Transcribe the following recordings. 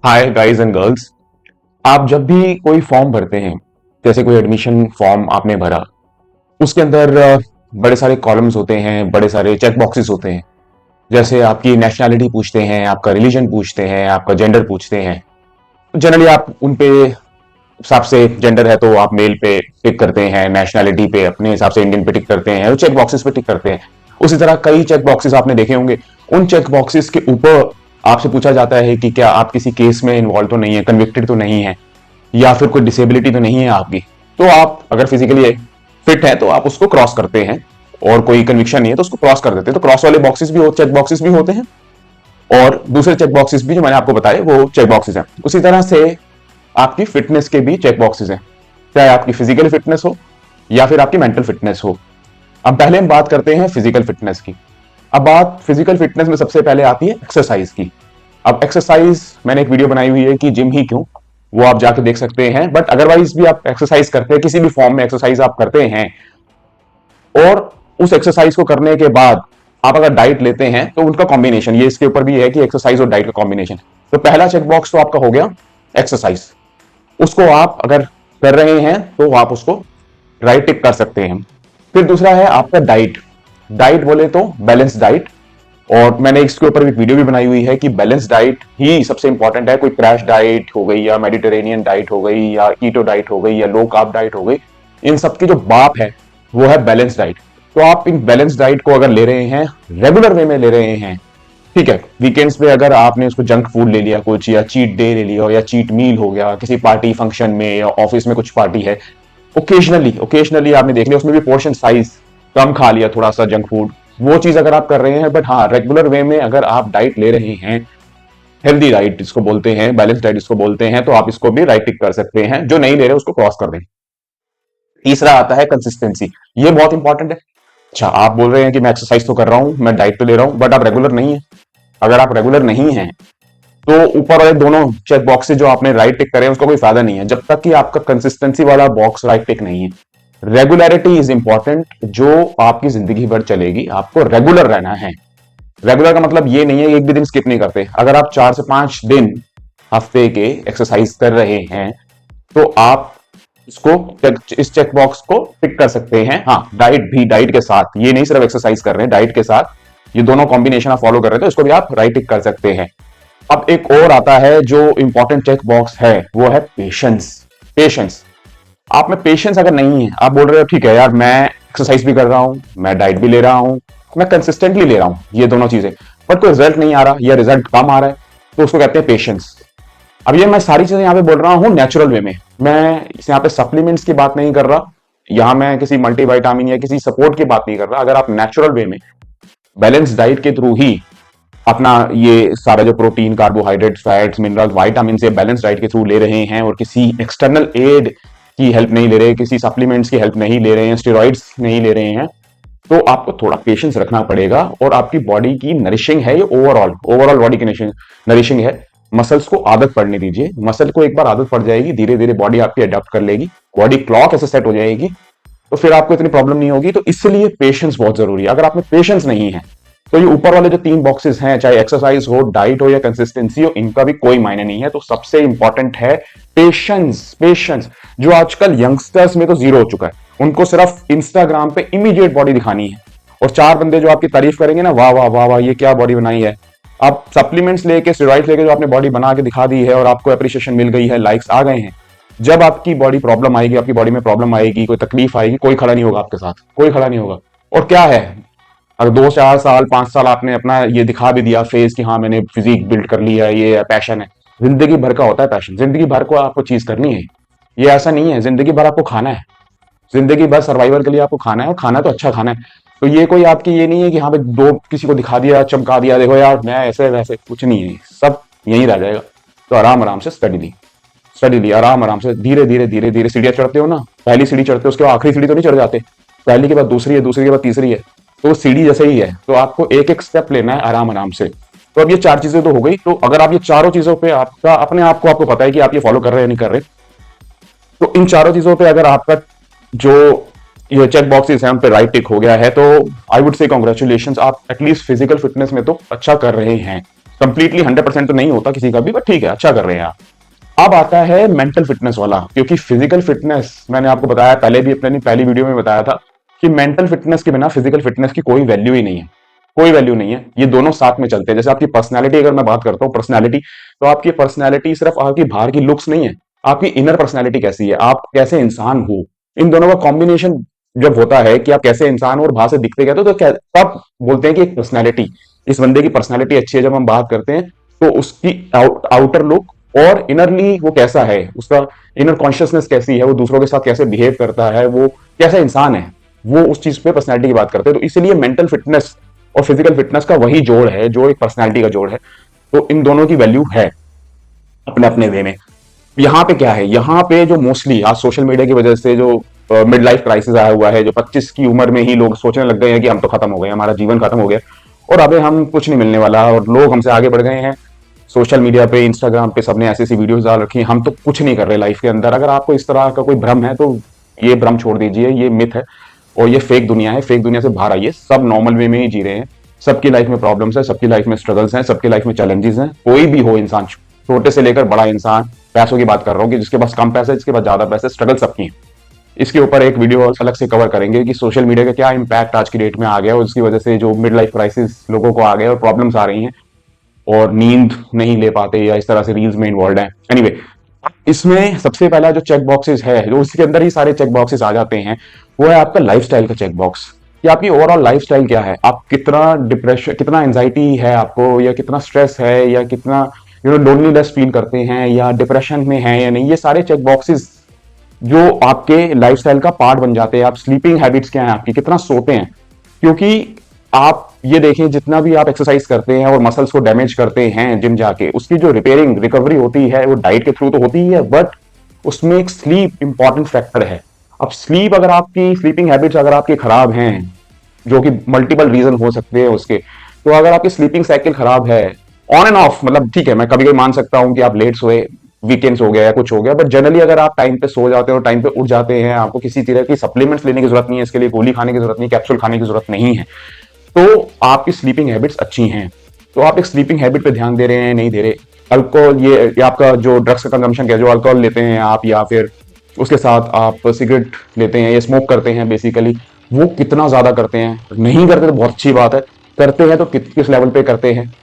Hi guys and girls. आप जब भी कोई फॉर्म भरते हैं, जैसे कोई एडमिशन फॉर्म आपने भरा, उसके अंदर बड़े सारे कॉलम्स होते हैं, बड़े सारे चेक बॉक्सेस होते हैं। जैसे आपकी नेशनैलिटी पूछते हैं, आपका रिलीजन पूछते हैं, आपका जेंडर पूछते हैं। जनरली आप उन पे हिसाब से, जेंडर है तो आप मेल पे टिक करते हैं, नेशनैलिटी पे अपने हिसाब से इंडियन पे टिक करते हैं, चेक बॉक्सेस पे टिक करते हैं। उसी तरह कई चेक बॉक्सेस आपने देखे होंगे। उन चेक बॉक्सेस के ऊपर आपसे पूछा जाता है कि क्या आप किसी केस में इन्वॉल्व तो नहीं है, कन्विक्टेड तो नहीं है, या फिर कोई डिसेबिलिटी तो नहीं है आपकी। तो आप अगर फिजिकली फिट है तो आप उसको क्रॉस करते हैं, और कोई कन्विक्शन नहीं है तो उसको क्रॉस कर देते हैं। तो क्रॉस वाले बॉक्सेस भी चेक बॉक्सेस भी होते हैं, और दूसरे चेक बॉक्सेस भी जो मैंने आपको बताए वो चेक बॉक्सेस हैं। उसी तरह से आपकी फिटनेस के भी चेक बॉक्सेस हैं, चाहे आपकी फिजिकल फिटनेस हो या फिर आपकी मेंटल फिटनेस हो। अब पहले हम बात करते हैं फिजिकल फिटनेस की। अब बात फिजिकल फिटनेस में सबसे पहले आती है एक्सरसाइज की। अब एक्सरसाइज मैंने एक वीडियो बनाई हुई है कि जिम ही क्यों, वो आप जाके देख सकते हैं। बट अदरवाइज भी आप एक्सरसाइज करते हैं, किसी भी फॉर्म में एक्सरसाइज आप करते हैं, और उस एक्सरसाइज को करने के बाद आप अगर डाइट लेते हैं तो उनका कॉम्बिनेशन, ये इसके ऊपर भी है कि एक्सरसाइज और डाइट का कॉम्बिनेशन। तो पहला चेक बॉक्स तो आपका हो गया एक्सरसाइज, उसको आप अगर कर रहे हैं तो आप उसको राइट टिक कर सकते हैं। फिर दूसरा है आपका डाइट। डाइट बोले तो बैलेंस डाइट, और मैंने इसके ऊपर एक वीडियो भी बनाई हुई है कि बैलेंस डाइट ही सबसे इंपॉर्टेंट है। कोई क्रैश डाइट हो गई, या मेडिटेरेनियन डाइट हो गई, या कीटो डाइट हो गई, या लो कार्ब डाइट हो गई, इन सब की जो बाप है वो है बैलेंस डाइट। तो आप इन बैलेंस डाइट को अगर ले रहे हैं, रेगुलर वे में ले रहे हैं, ठीक है, वीकेंड्स पे अगर आपने उसको जंक फूड ले लिया कुछ, या चीट डे ले लिया, या चीट मील हो गया किसी पार्टी फंक्शन में, या ऑफिस में कुछ पार्टी है, ओकेजनली ओकेजनली आपने देख लिया, उसमें भी पोर्शन साइज कम खा लिया थोड़ा सा जंक फूड, वो चीज अगर आप कर रहे हैं। बट हाँ, रेगुलर वे में अगर आप डाइट ले रहे हैं, हेल्दी डाइट इसको बोलते हैं, बैलेंस डाइट इसको बोलते हैं, तो आप इसको भी राइट टिक कर सकते हैं। जो नहीं ले रहे उसको क्रॉस कर दें। तीसरा आता है कंसिस्टेंसी। ये बहुत इंपॉर्टेंट है। अच्छा, आप बोल रहे हैं कि मैं एक्सरसाइज तो कर रहा हूं, मैं डाइट तो ले रहा हूं, बट आप रेगुलर नहीं है। अगर आप रेगुलर नहीं है तो ऊपर वाले दोनों चेक बॉक्स जो आपने राइट टिक करे उसका कोई फायदा नहीं है, जब तक कि आपका कंसिस्टेंसी वाला बॉक्स राइट टिक नहीं है। रेगुलरिटी इज इंपॉर्टेंट, जो आपकी जिंदगी भर चलेगी। आपको रेगुलर रहना है। रेगुलर का मतलब ये नहीं है एक भी दिन स्किप नहीं करते। अगर आप 4 से 5 दिन हफ्ते के एक्सरसाइज कर रहे हैं तो आप इसको इस चेक बॉक्स को टिक कर सकते हैं। हाँ, डाइट भी, डाइट के साथ, ये नहीं सिर्फ एक्सरसाइज कर रहे हैं, डाइट के साथ ये दोनों कॉम्बिनेशन आप फॉलो कर रहे हैं तो इसको भी आप राइट टिक कर सकते हैं। अब एक और आता है जो इंपॉर्टेंट चेक बॉक्स है, वो है पेशेंस। पेशेंस, आप में पेशेंस अगर नहीं है, आप बोल रहे हो ठीक है यार, मैं एक्सरसाइज भी कर रहा हूं, मैं डाइट भी ले रहा हूं, मैं कंसिस्टेंटली ले रहा हूं ये दोनों चीजें, बट कोई रिजल्ट नहीं आ रहा या रिजल्ट कम आ रहा है, तो उसको कहते हैं पेशेंस। अब ये मैं सारी चीजें यहां पे बोल रहा हूं नेचुरल वे में, मैं यहाँ पे सप्लीमेंट्स की बात नहीं कर रहा, यहां मैं किसी मल्टीविटामिन या किसी सपोर्ट की बात नहीं कर रहा। अगर आप नेचुरल वे में बैलेंस डाइट के थ्रू ही अपना ये सारा जो protein, carbohydrates, fats, minerals, vitamin से बैलेंस डाइट के थ्रू ले रहे हैं, और किसी एक्सटर्नल एड की हेल्प नहीं ले रहे, किसी सप्लीमेंट्स की हेल्प नहीं ले रहे हैं, स्टेरॉइड्स नहीं ले रहे हैं, तो आपको थोड़ा पेशेंस रखना पड़ेगा। और आपकी बॉडी की नरिशिंग है, ये ओवरऑल ओवरऑल बॉडी की नरिशिंग है। मसल्स को आदत पड़ने दीजिए। मसल को एक बार आदत पड़ जाएगी, धीरे धीरे बॉडी आपकी अडेप्ट कर लेगी, बॉडी क्लॉक ऐसे सेट हो जाएगी, तो फिर आपको इतनी प्रॉब्लम नहीं होगी। तो इसलिए पेशेंस बहुत जरूरी है। अगर आप में पेशेंस नहीं है तो ये ऊपर वाले जो 3 बॉक्सेस हैं, चाहे एक्सरसाइज हो, डाइट हो, या कंसिस्टेंसी हो, इनका भी कोई मायने नहीं है। तो सबसे इंपॉर्टेंट है पेशेंस। पेशेंस जो आजकल यंगस्टर्स में तो जीरो हो चुका है। उनको सिर्फ इंस्टाग्राम पे इमीडिएट बॉडी दिखानी है, और 4 बंदे जो आपकी तारीफ करेंगे ना, वाह वाह वाह वाह, ये क्या बॉडी बनाई है। आप सप्लीमेंट्स लेके, स्टेरॉइड्स लेके जो आपने बॉडी बना के दिखा दी है, और आपको अप्रिशिएशन मिल गई है, लाइक्स आ गए हैं, जब आपकी बॉडी प्रॉब्लम आएगी, आपकी बॉडी में प्रॉब्लम आएगी, कोई तकलीफ आएगी, कोई खड़ा नहीं होगा आपके साथ, कोई खड़ा नहीं होगा। और क्या है, अगर 2 4 साल 5 साल आपने अपना ये दिखा भी दिया फेस कि हाँ मैंने फिजिक बिल्ड कर लिया, ये पैशन है, जिंदगी भर का होता है पैशन। जिंदगी भर को आपको चीज करनी है, ये ऐसा नहीं है जिंदगी भर आपको खाना है। जिंदगी भर सर्वाइवल के लिए आपको खाना है, और खाना तो अच्छा खाना है। तो ये कोई आपकी ये नहीं है कि हाँ भाई दो किसी को दिखा दिया, चमका दिया, देखो यार मैं ऐसे वैसे, कुछ नहीं है, सब यहीं रह जाएगा। तो आराम आराम से स्टडी ली, आराम आराम से, धीरे धीरे धीरे धीरे सीढ़ियां चढ़ते हो ना, पहली सीढ़ी चढ़ते हो उसके बाद आखिरी सीढ़ी तो नहीं चढ़ जाते, पहली के बाद दूसरी है, दूसरी के बाद तीसरी है, तो सीढ़ी जैसे ही है। तो आपको एक एक स्टेप लेना है आराम आराम से। तो अब ये 4 चीजें तो हो गई। तो अगर आप ये चारों चीजों पे आपका अपने आप को आपको पता है कि आप ये फॉलो कर रहे हैं नहीं कर रहे, तो इन चारों चीजों पे अगर आपका जो ये चेक बॉक्सेस हैं उन पे राइट टिक हो गया है, तो आई वुड से कॉन्ग्रेचुलेशन, आप एटलीस्ट फिजिकल फिटनेस में तो अच्छा कर रहे हैं। कंप्लीटली 100% तो नहीं होता किसी का भी, बट ठीक है, अच्छा कर रहे हैं आप। अब आता है मेंटल फिटनेस वाला, क्योंकि फिजिकल फिटनेस मैंने आपको बताया पहले भी, अपनी पहली वीडियो में बताया था कि मेंटल फिटनेस के बिना फिजिकल फिटनेस की कोई वैल्यू ही नहीं है, कोई वैल्यू नहीं है। ये दोनों साथ में चलते हैं। जैसे आपकी पर्सनैलिटी, अगर मैं बात करता हूँ पर्सनैलिटी, तो आपकी पर्सनैलिटी सिर्फ आपकी बाहर की लुक्स नहीं है, आपकी इनर पर्सनैलिटी कैसी है, आप कैसे इंसान हो, इन दोनों का कॉम्बिनेशन जब होता है कि आप कैसे इंसान हो और बाहर से दिखते क्या, तो तब बोलते हैं कि एक पर्सनैलिटी, इस बंदे की पर्सनैलिटी अच्छी है। जब हम बात करते हैं तो उसकी आउटर लुक और इनरली वो कैसा है, उसका इनर कॉन्शियसनेस कैसी है, वो दूसरों के साथ कैसे बिहेव करता है, वो कैसा इंसान है, वो उस चीज पे पर्सनैलिटी की बात करते हैं। तो इसलिए मेंटल फिटनेस और फिजिकल फिटनेस का वही जोड़ है जो एक पर्सनैलिटी का जोड़ है। तो इन दोनों की वैल्यू है अपने अपने वे में। यहाँ पे क्या है, यहाँ पे जो मोस्टली आज सोशल मीडिया की वजह से जो मिड लाइफ क्राइसिस आया हुआ है, जो 25 की उम्र में ही लोग सोचने लग गए हैं कि हम तो खत्म हो गए, हमारा जीवन खत्म हो गया और अबे हम कुछ नहीं मिलने वाला, और लोग हमसे आगे बढ़ गए हैं। सोशल मीडिया पे, इंस्टाग्राम पे सबने ऐसी ऐसी वीडियोस डाल रखी हैं, हम तो कुछ नहीं कर रहे लाइफ के अंदर। अगर आपको इस तरह का कोई भ्रम है तो ये भ्रम छोड़ दीजिए, ये मिथ है और ये फेक दुनिया है। फेक दुनिया से बाहर आइए, सब नॉर्मल वे में ही जी रहे हैं। सबकी लाइफ में प्रॉब्लम्स है, सबकी लाइफ में स्ट्रगल्स हैं, सबकी लाइफ में चैलेंजेस हैं। कोई भी हो इंसान, छोटे से लेकर बड़ा इंसान, पैसों की बात कर रहा हूँ कि जिसके पास कम पैसे, जिसके पास ज्यादा पैसे, स्ट्रगल सबकी है। इसके ऊपर एक वीडियो अलग से कवर करेंगे कि सोशल मीडिया का क्या इंपैक्ट आज की डेट में आ गया और उसकी वजह से जो मिड लाइफ क्राइसिस लोगों को आ गए और प्रॉब्लम्स आ रही हैं और नींद नहीं ले पाते या इस तरह से रील्स में इन्वॉल्व है। एनीवे, इसमें सबसे पहला जो चेक बॉक्सेस है, जो इसके अंदर ही सारे चेक बॉक्सेस आ जाते हैं, वो है आपका लाइफस्टाइल का चेक बॉक्स, कि आपकी ओवरऑल लाइफस्टाइल क्या है, आप कितना डिप्रेशन, कितना एंजाइटी है आपको, या कितना स्ट्रेस है, या कितना लोनलीनेस फील करते हैं, या डिप्रेशन में है या नहीं। ये सारे चेक बॉक्सेस जो आपके लाइफस्टाइल का पार्ट बन जाते हैं। आप स्लीपिंग हैबिट्स क्या है आपकी, कितना सोते हैं, क्योंकि आप ये देखें जितना भी आप एक्सरसाइज करते हैं और मसल्स को डैमेज करते हैं जिम जाके, उसकी जो रिपेयरिंग रिकवरी होती है वो डाइट के थ्रू तो होती ही है, बट उसमें एक स्लीप इंपॉर्टेंट फैक्टर है। अब स्लीप, अगर आपकी स्लीपिंग हैबिट्स अगर आपकी खराब हैं, जो कि मल्टीपल रीजन हो सकते हैं उसके, तो अगर आपकी स्लीपिंग साइकिल खराब है ऑन एंड ऑफ, मतलब ठीक है मैं कभी कभी मान सकता हूं कि आप लेट सोए, वीकेंड्स हो गया या कुछ हो गया, बट जनरली अगर आप टाइम पे सो जाते हो, टाइम पे उठ जाते हैं, आपको किसी तरह की सप्लीमेंट्स लेने की जरूरत नहीं है, इसके लिए गोली खाने की जरूरत नहीं, कैप्सूल खाने की जरूरत नहीं है, तो आपकी स्लीपिंग हैबिट्स अच्छी हैं, तो आप एक स्लीपिंग हैबिट पे ध्यान दे रहे हैं, नहीं दे रहे। अल्कोहल, ये आपका जो ड्रग्स का कंजम्पशन है, जो अल्कोहल लेते हैं आप, या फिर उसके साथ आप सिगरेट लेते हैं या स्मोक करते हैं बेसिकली, वो कितना ज्यादा करते हैं, नहीं करते तो बहुत अच्छी बात है, करते हैं तो किस लेवल पे करते हैं,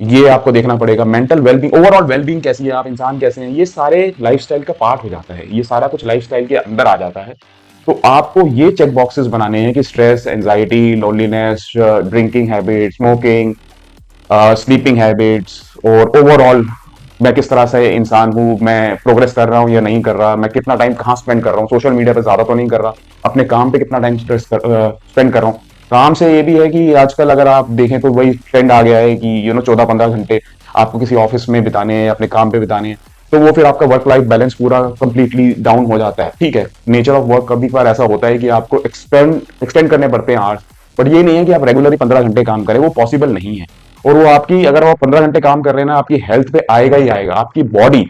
ये आपको देखना पड़ेगा। मेंटल वेलबींग, ओवरऑल वेलबींग कैसी है, आप इंसान कैसे हैं, ये सारे लाइफस्टाइल का पार्ट हो जाता है, ये सारा कुछ लाइफस्टाइल के अंदर आ जाता है। तो आपको ये चेक बॉक्सेस बनाने हैं कि stress, anxiety, loneliness, drinking habit, smoking, sleeping habits, और ओवरऑल मैं किस तरह से इंसान हूँ, मैं प्रोग्रेस कर रहा हूँ या नहीं कर रहा, मैं कितना टाइम कहाँ स्पेंड कर रहा हूँ, सोशल मीडिया पे ज्यादा तो नहीं कर रहा, अपने काम पे कितना टाइम स्पेंड कर रहा हूँ। काम से ये भी है कि आजकल अगर आप देखें तो वही ट्रेंड आ गया है कि 14-15 घंटे आपको किसी ऑफिस में बिताने हैं, अपने काम पे बिताने हैं, तो वो फिर आपका वर्क लाइफ बैलेंस पूरा कंप्लीटली डाउन हो जाता है। ठीक है, नेचर ऑफ वर्क कभी कभार ऐसा होता है कि आपको एक्सटेंड करने पड़ते हैं आवर्स, बट ये नहीं है कि आप रेगुलरली 15 घंटे काम करें, वो पॉसिबल नहीं है। और वो आपकी, अगर आप 15 घंटे काम कर रहे हैं ना, आपकी हेल्थ पे आएगा ही आएगा। आपकी बॉडी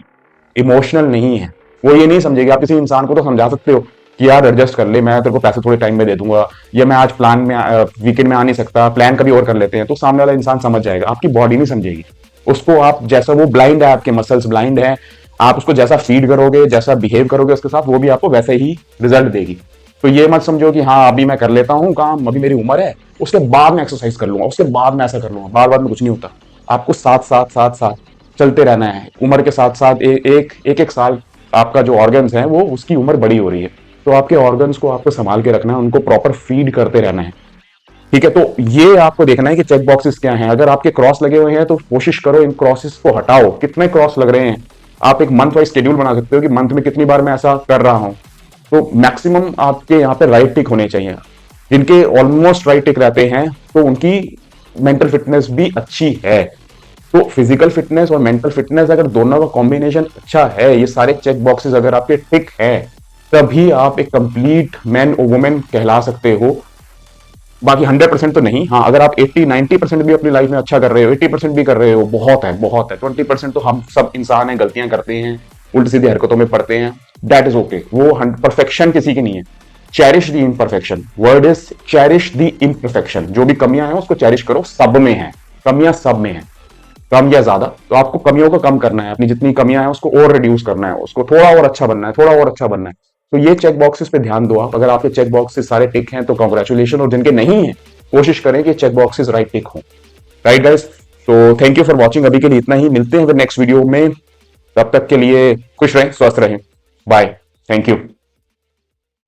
इमोशनल नहीं है, वो ये नहीं समझेगी। आप किसी इंसान को तो समझा सकते हो कि यार एडजस्ट कर ले, मैं तेरे को पैसे थोड़े टाइम में दे दूंगा, या मैं आज प्लान में वीकेंड में आ नहीं सकता, प्लान कभी और कर लेते हैं, तो सामने वाला इंसान समझ जाएगा। आपकी बॉडी नहीं समझेगी उसको। आप जैसा, वो ब्लाइंड है, आपके मसल्स ब्लाइंड है, आप उसको जैसा फीड करोगे, जैसा बिहेव करोगे उसके साथ, वो भी आपको वैसे ही रिजल्ट देगी। तो ये मत समझो कि हाँ अभी मैं कर लेता हूँ काम, अभी मेरी उम्र है, उसके बाद मैं एक्सरसाइज कर लूंगा, उसके बाद मैं ऐसा कर लूंगा, बार बार में कुछ नहीं होता। आपको साथ साथ साथ साथ चलते रहना है। उम्र के साथ साथ एक साल आपका जो ऑर्गन्स हैं वो, उसकी उम्र बड़ी हो रही है, तो आपके ऑर्गन्स को आपको संभाल के रखना है, उनको प्रॉपर फीड करते रहना है। ठीक है, तो ये आपको देखना है कि चेक बॉक्सेस क्या हैं। अगर आपके क्रॉस लगे हुए हैं तो कोशिश करो इन क्रॉसेस को हटाओ। कितने क्रॉस लग रहे हैं, आप एक मंथ वाइज शेड्यूल बना सकते हो कि मंथ में कितनी बार मैं ऐसा कर रहा हूं। तो मैक्सिमम आपके यहाँ पे राइट टिक होने चाहिए। जिनके ऑलमोस्ट राइट टिक रहते हैं तो उनकी मेंटल फिटनेस भी अच्छी है। तो फिजिकल फिटनेस और मेंटल फिटनेस अगर दोनों का कॉम्बिनेशन अच्छा है, ये सारे चेक बॉक्सेस अगर आपके टिक हैं, तभी आप एक कंप्लीट मैन और वुमेन कहला सकते हो। बाकी 100% तो नहीं, हाँ अगर आप 80-90% भी अपनी लाइफ में अच्छा कर रहे हो, 80% भी कर रहे हो, बहुत है बहुत है। 20% तो हम सब इंसान हैं, गलतियां करते हैं, उल्टी सीधी हरकतों में पड़ते हैं, दैट इज ओके। वो परफेक्शन किसी की नहीं है। Cherish the imperfection, word is cherish the imperfection. जो भी कमियां हैं उसको चेरिश करो, सब में है कमियां, सब में है। कम या ज्यादा, तो आपको कमियों को कम करना है, अपनी जितनी कमियां हैं उसको और रिड्यूस करना है, उसको थोड़ा और अच्छा बनना है, थोड़ा और अच्छा बनना है। तो ये चेक बॉक्सेस पे ध्यान दो आप। अगर आपके चेक बॉक्सेस सारे टिक हैं तो कॉन्ग्रेचुलेशन, और जिनके नहीं है कोशिश करें कि चेक बॉक्सेस राइट टिक हो। राइट गाइस, तो थैंक यू फॉर वॉचिंग। अभी के लिए इतना ही, मिलते हैं फिर नेक्स्ट वीडियो में। तब तक के लिए खुश रहें, स्वस्थ रहें, बाय, थैंक यू।